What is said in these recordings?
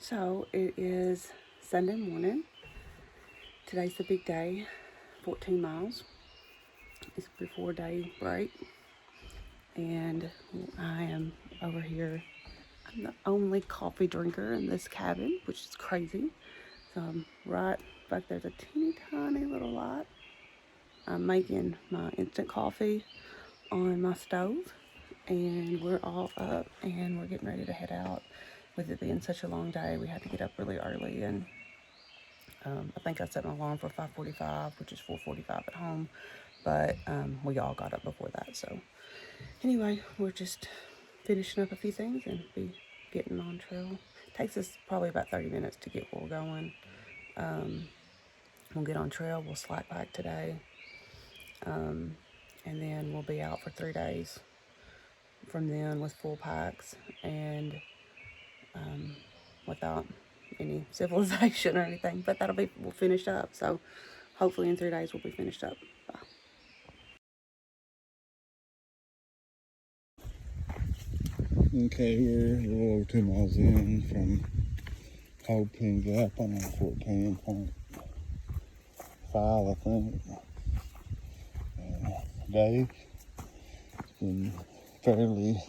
So it is Sunday morning. Today's the big day, 14 miles. It's before day break. And I am over here. I'm the only coffee drinker in this cabin, which is crazy. So I'm right back there's a teeny tiny little light. I'm making my instant coffee on my stove. And we're all up and we're getting ready to head out. With it being such a long day, we had to get up really early, and I think I set my alarm for 5:45, which is 4:45 at home, but we all got up before that. So anyway, we're just finishing up a few things and be getting on trail. Takes us probably about 30 minutes to get where we're going. We'll get on trail. We'll slack pack today, and then we'll be out for 3 days from then with full packs and without any civilization or anything. But we'll finish up. So hopefully in 3 days we'll be finished up. Bye. Okay, we're a little over 2 miles in from HogPen Gap. I'm on 14.5, I think. Day. It's been fairly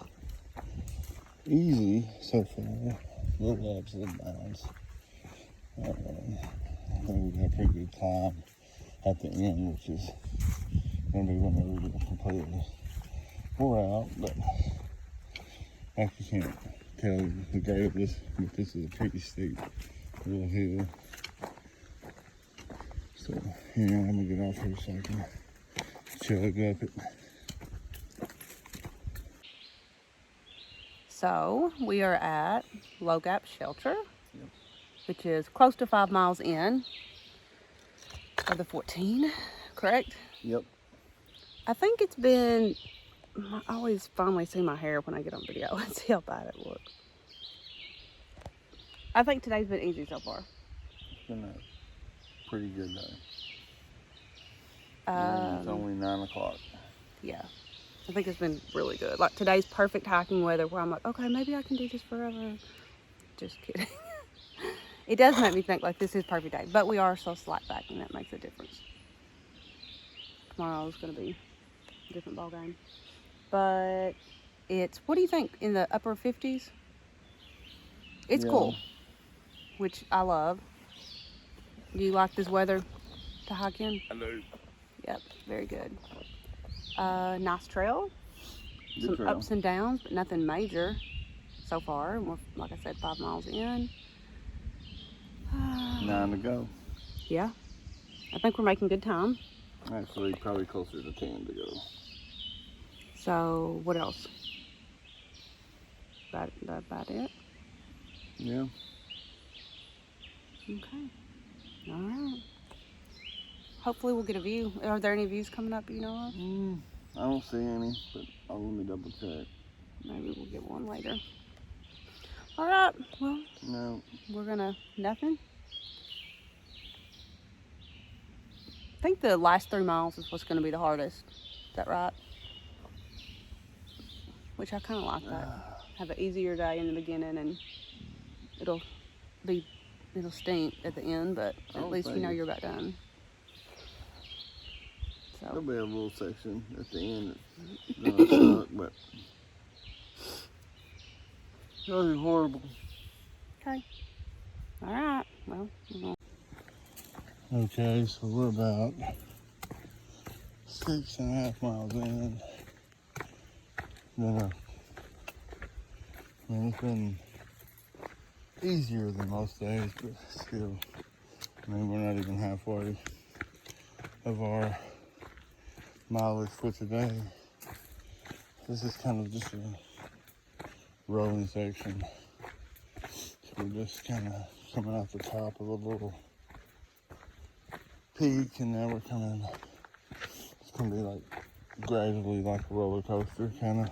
easy so far. Little ups, little downs. I think we got a pretty good climb at the end, which is going to be when we get completely wore out. But like you can't tell the grade of this, but this is a pretty steep little hill. So yeah, I'm gonna get off here so I can chug up it. So we are at Low Gap Shelter, which is close to 5 miles in of the 14, correct? Yep. I think it's been, I always finally see my hair when I get on video and see how bad it looks. I think today's been easy so far. It's been a pretty good day. And it's only 9 o'clock. Yeah, I think it's been really good. Like today's perfect hiking weather where I'm like, okay, maybe I can do this forever. Just kidding. It does make me think like this is perfect day, but we are so slack back and that makes a difference. Tomorrow is going to be a different ball game. But it's, what do you think, in the upper 50s? It's cool, which I love. Do you like this weather to hike in? I do. Yep, very good. Nice trail. Good Some trail. ups and downs, but nothing major so far. We're, like I said, 5 miles in. 9 to go. Yeah, I think we're making good time. Actually, probably closer to 10 to go. So, what else? That about it? Yeah. Okay. All right. Hopefully we'll get a view. Are there any views coming up you know of? I don't see any, but let me double check. Maybe we'll get one later. All right. Well, No. we're gonna nothing. I think the last 3 miles is what's gonna be the hardest. Is that right? Which I kind of like that. Have an easier day in the beginning, and it'll stink at the end, but at least you know you're about done. So There'll be a little section at the end that's gonna suck, but nothing horrible. okay. All right. Well. Okay, so we're about 6.5 miles in. It's been easier than most days, but still, we're not even halfway of our mileage for today. This is kind of just a rolling section. So we're just kind of coming off the top of a little peak, and now we're coming, it's gonna be like gradually like a roller coaster, kind of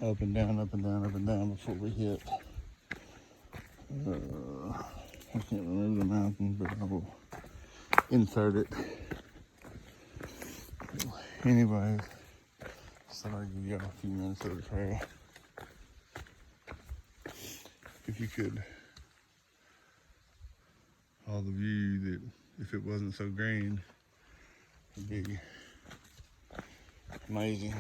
up and down, up and down, up and down before we hit, I can't remember the mountain, but I will insert it. Anyways, so I'll give you a few minutes of the trail. if you could, all the view that if it wasn't so green, it'd be amazing.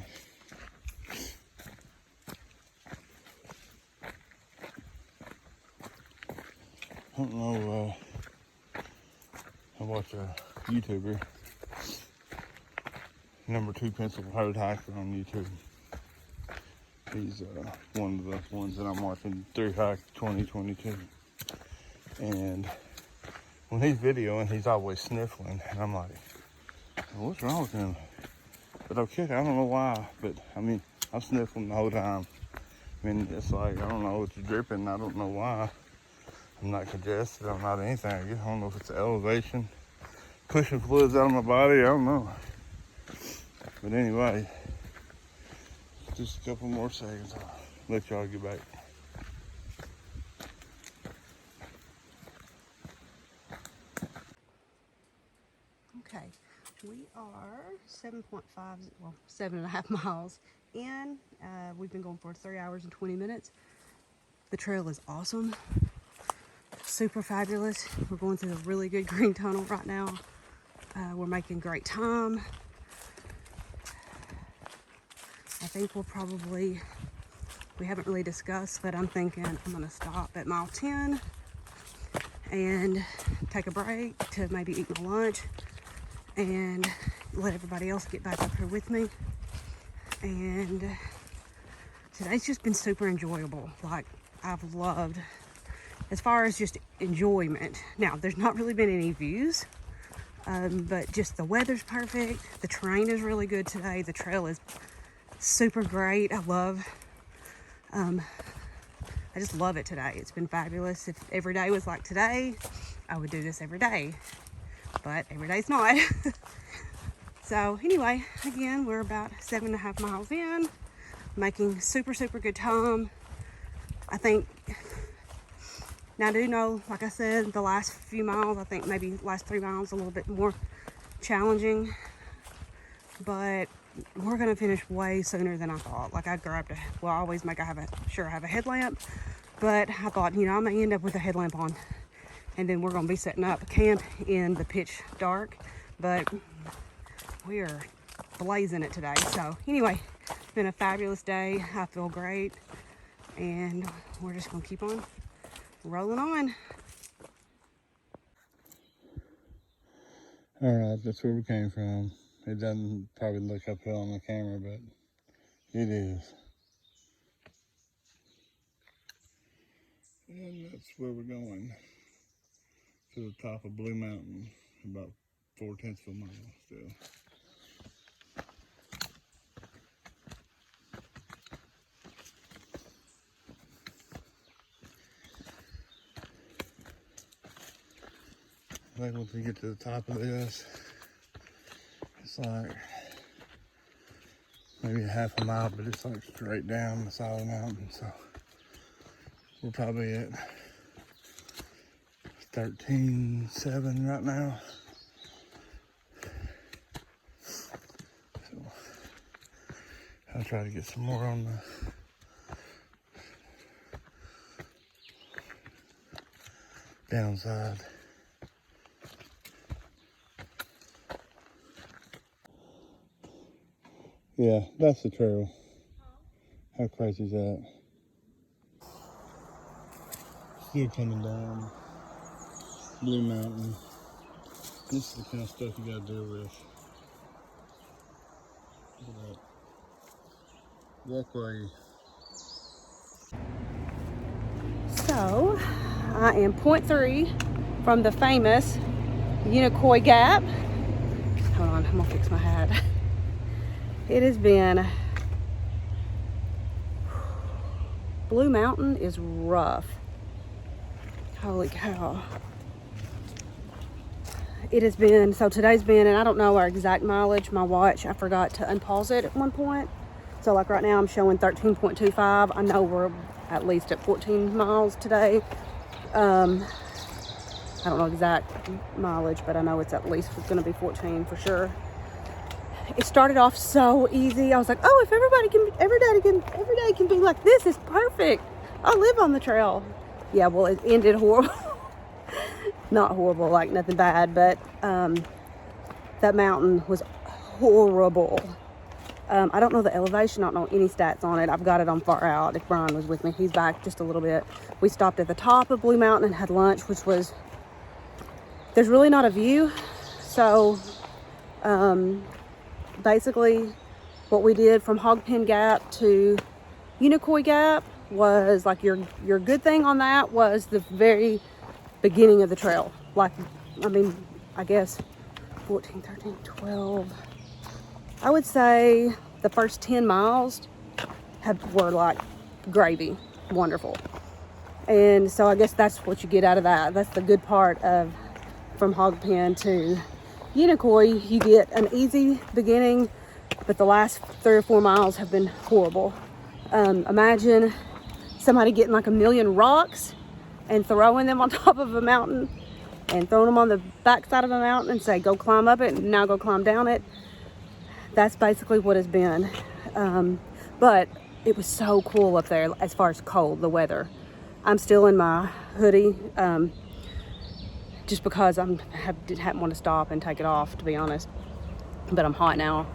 I don't know, I watch a YouTuber, #2 pencil road hiker on YouTube. He's one of the ones that I'm watching through Hike 2022. And when he's videoing, he's always sniffling. And I'm like, what's wrong with him? But okay, I don't know why. But I mean, I'm sniffling the whole time. I mean, it's like, I don't know, it's dripping. I don't know why. I'm not congested. I'm not anything. I don't know if it's the elevation, pushing fluids out of my body. I don't know. But anyway, just a couple more seconds. I'll let y'all get back. Okay, we are 7.5, well, 7.5 miles in. We've been going for 3 hours and 20 minutes. The trail is awesome, super fabulous. We're going through a really good green tunnel right now. We're making great time. I think we haven't really discussed, but I'm thinking I'm gonna stop at mile 10 and take a break to maybe eat my lunch and let everybody else get back up here with me. And today's just been super enjoyable. Like, I've loved, as far as just enjoyment. Now, there's not really been any views, but just the weather's perfect. The terrain is really good today. The trail is super great. I just love it today. It's been fabulous. If every day was like today, I would do this every day, but every day's not. So anyway, again, we're about 7.5 miles in, making super good time. I think, now I do know, like I said, the last few miles, I think maybe last 3 miles a little bit more challenging, but we're gonna finish way sooner than I thought. Like, I grabbed I always make sure I have a headlamp, but I thought, I may end up with a headlamp on, and then we're gonna be setting up camp in the pitch dark, but we are blazing it today. So anyway, it's been a fabulous day. I feel great, and we're just gonna keep on rolling on. All right, that's where we came from. It doesn't probably look uphill on the camera, but it is. And that's where we're going, to the top of Blue Mountain, about 0.4 of a mile still. I think once we get to the top of this, it's like maybe a half a mile, but it's like straight down the side of the mountain. So we're probably at 13.7 right now. So I'll try to get some more on the downside. Yeah, that's the trail. How crazy is that? Still coming down Blue Mountain. This is the kind of stuff you gotta deal with. Look at that walkway. So I am 0.3 from the famous Uniqoi Gap. Hold on, I'm gonna fix my hat. It has been, Blue Mountain is rough. Holy cow. It has been, so today's been, and I don't know our exact mileage. My watch, I forgot to unpause it at one point. So like right now I'm showing 13.25. I know we're at least at 14 miles today. I don't know exact mileage, but I know it's at least gonna be 14 for sure. It started off so easy. I was like, oh, if every day can be like this, it's perfect. I live on the trail. yeah, well, it ended horrible. Not horrible, like nothing bad, but that mountain was horrible. I don't know the elevation. I don't know any stats on it. I've got it on far out. If Brian was with me, he's back just a little bit. We stopped at the top of Blue Mountain and had lunch, which was, there's really not a view. So basically what we did from HogPen Gap to Uniqoi Gap was like your good thing on that was the very beginning of the trail. Like, I mean, I guess 14, 13, 12. I would say the first 10 miles were like gravy, wonderful. And so I guess that's what you get out of that. That's the good part of from HogPen to Uniqoi. You get an easy beginning, but the last 3 or 4 miles have been horrible. Imagine somebody getting like a million rocks and throwing them on top of a mountain and throwing them on the backside of a mountain and say, go climb up it and now go climb down it. That's basically what it's been. But it was so cool up there as far as cold, the weather. I'm still in my hoodie just because I didn't want to stop and take it off, to be honest. But I'm hot now.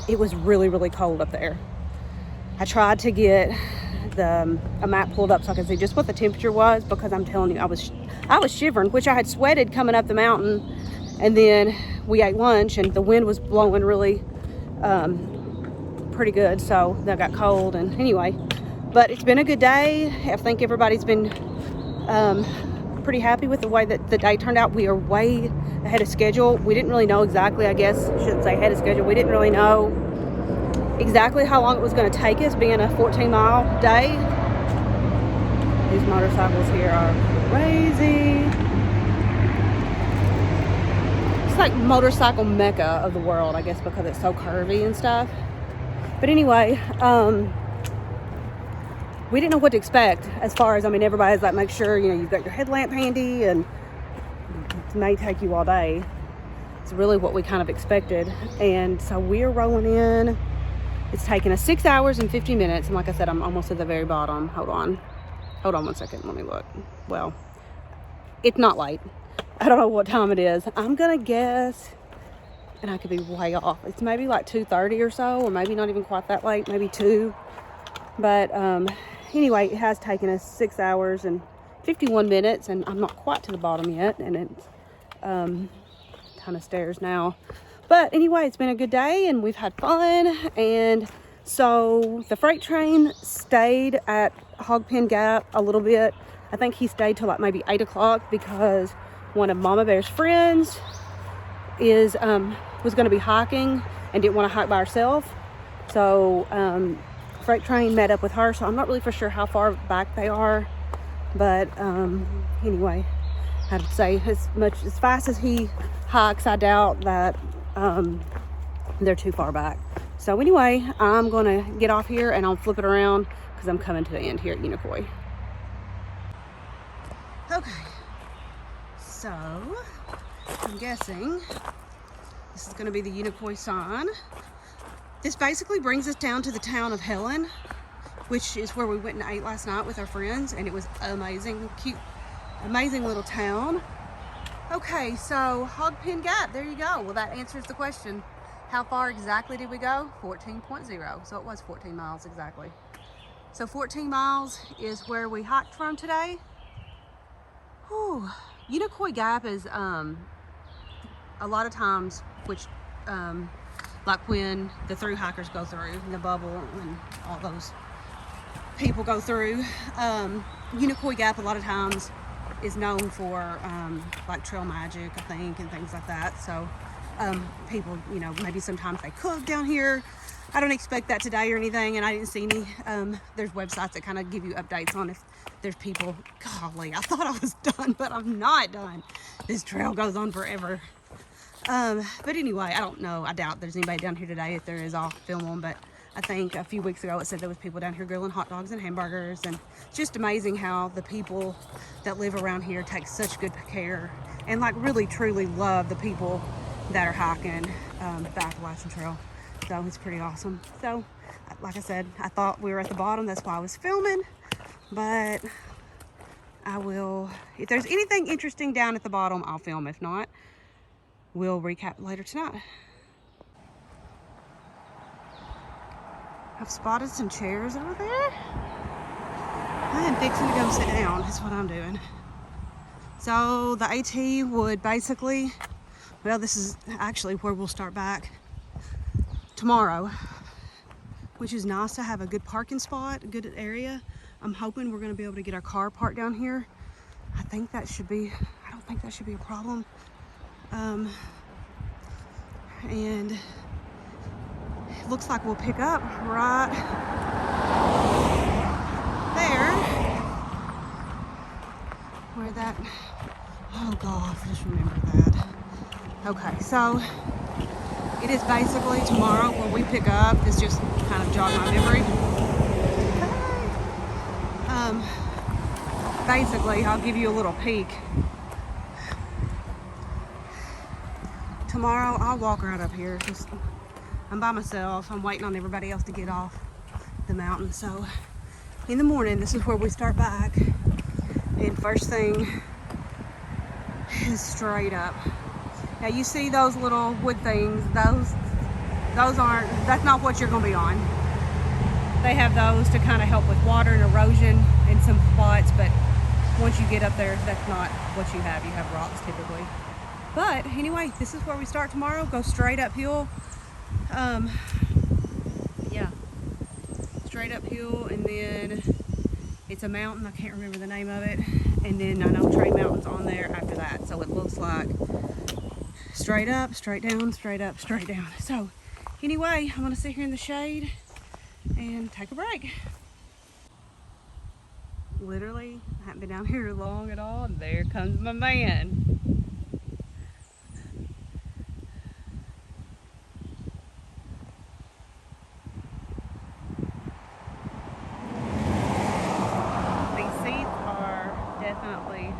It was really, really cold up there. I tried to get a map pulled up so I could see just what the temperature was, because I'm telling you, I was shivering, which I had sweated coming up the mountain, and then we ate lunch and the wind was blowing really pretty good, so that got cold. And anyway, but it's been a good day. I think everybody's been pretty happy with the way that the day turned out. We are way ahead of schedule. We didn't really know exactly, I guess I shouldn't say ahead of schedule, we didn't really know exactly how long it was going to take us, being a 14-mile day. These motorcycles here are crazy. It's like motorcycle mecca of the world, I guess, because it's so curvy and stuff. But anyway, we didn't know what to expect as far as, I mean, everybody's like, make sure, you know, you've got your headlamp handy, and it may take you all day. It's really what we kind of expected. And so we're rolling in. It's taken us 6 hours and 50 minutes. And like I said, I'm almost at the very bottom. Hold on 1 second. Let me look. Well, it's not late. I don't know what time it is. I'm going to guess, and I could be way off, it's maybe like 2:30 or so, or maybe not even quite that late, maybe 2. But anyway, it has taken us 6 hours and 51 minutes, and I'm not quite to the bottom yet, and it's kind of stairs now. But anyway, it's been a good day and we've had fun. And so the freight train stayed at HogPen Gap a little bit. I think he stayed till like maybe 8 o'clock because one of Mama Bear's friends was going to be hiking and didn't want to hike by herself. So freight train met up with her. So I'm not really for sure how far back they are. But anyway, I'd say as fast as he hikes, I doubt that they're too far back. So anyway, I'm gonna get off here and I'll flip it around because I'm coming to the end here at Uniqoi. Okay, so I'm guessing this is gonna be the Uniqoi sign. This basically brings us down to the town of Helen, which is where we went and ate last night with our friends, and it was amazing, cute, amazing little town. Okay, so HogPen Gap, there you go. Well, that answers the question. How far exactly did we go? 14.0, so it was 14 miles exactly. So 14 miles is where we hiked from today. Whew. Uniqoi Gap is a lot of times, which like when the through hikers go through, and the bubble and all those people go through, Uniqoi Gap a lot of times is known for like trail magic, I think, and things like that. So people, you know, maybe sometimes they cook down here. I don't expect that today or anything, and I didn't see any. There's websites that kind of give you updates on if there's people. Golly, I thought I was done, but I'm not done. This trail goes on forever. But anyway, I don't know. I doubt there's anybody down here today. If there is, I'll film them. But I think a few weeks ago it said there was people down here grilling hot dogs and hamburgers, and it's just amazing how the people that live around here take such good care and like really truly love the people that are hiking the Appalachian Trail. So it's pretty awesome. So like I said, I thought we were at the bottom, that's why I was filming, but I will, if there's anything interesting down at the bottom, I'll film. If not, we'll recap later tonight. I've spotted some chairs over there. I am fixing to go sit down. That's what I'm doing. So the AT would basically, well, this is actually where we'll start back tomorrow, which is nice to have a good parking spot, a good area. I'm hoping we're going to be able to get our car parked down here. I don't think that should be a problem. And it looks like we'll pick up right there where that, oh God, just remember that. Okay, so it is basically tomorrow where we pick up. This just kind of jogged my memory. Basically, I'll give you a little peek. Tomorrow, I'll walk right up here. I'm by myself. I'm waiting on everybody else to get off the mountain. So, in the morning, this is where we start back. And first thing is straight up. Now, you see those little wood things. That's not what you're going to be on. They have those to kind of help with water and erosion in some spots, but once you get up there, that's not what you have. You have rocks typically. But anyway, this is where we start tomorrow. Go straight uphill. Yeah, straight uphill, and then it's a mountain. I can't remember the name of it. And then I know Trade Mountain's on there after that. So it looks like straight up, straight down, straight up, straight down. So anyway, I'm gonna sit here in the shade and take a break. Literally, I haven't been down here long at all, and there comes my man. These seats are definitely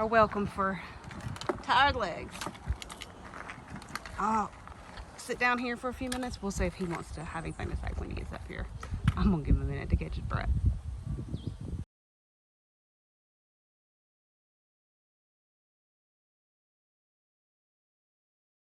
welcome for tired legs. I'll sit down here for a few minutes. We'll see if he wants to have anything to say when he gets up here. I'm gonna give him a minute to catch his breath.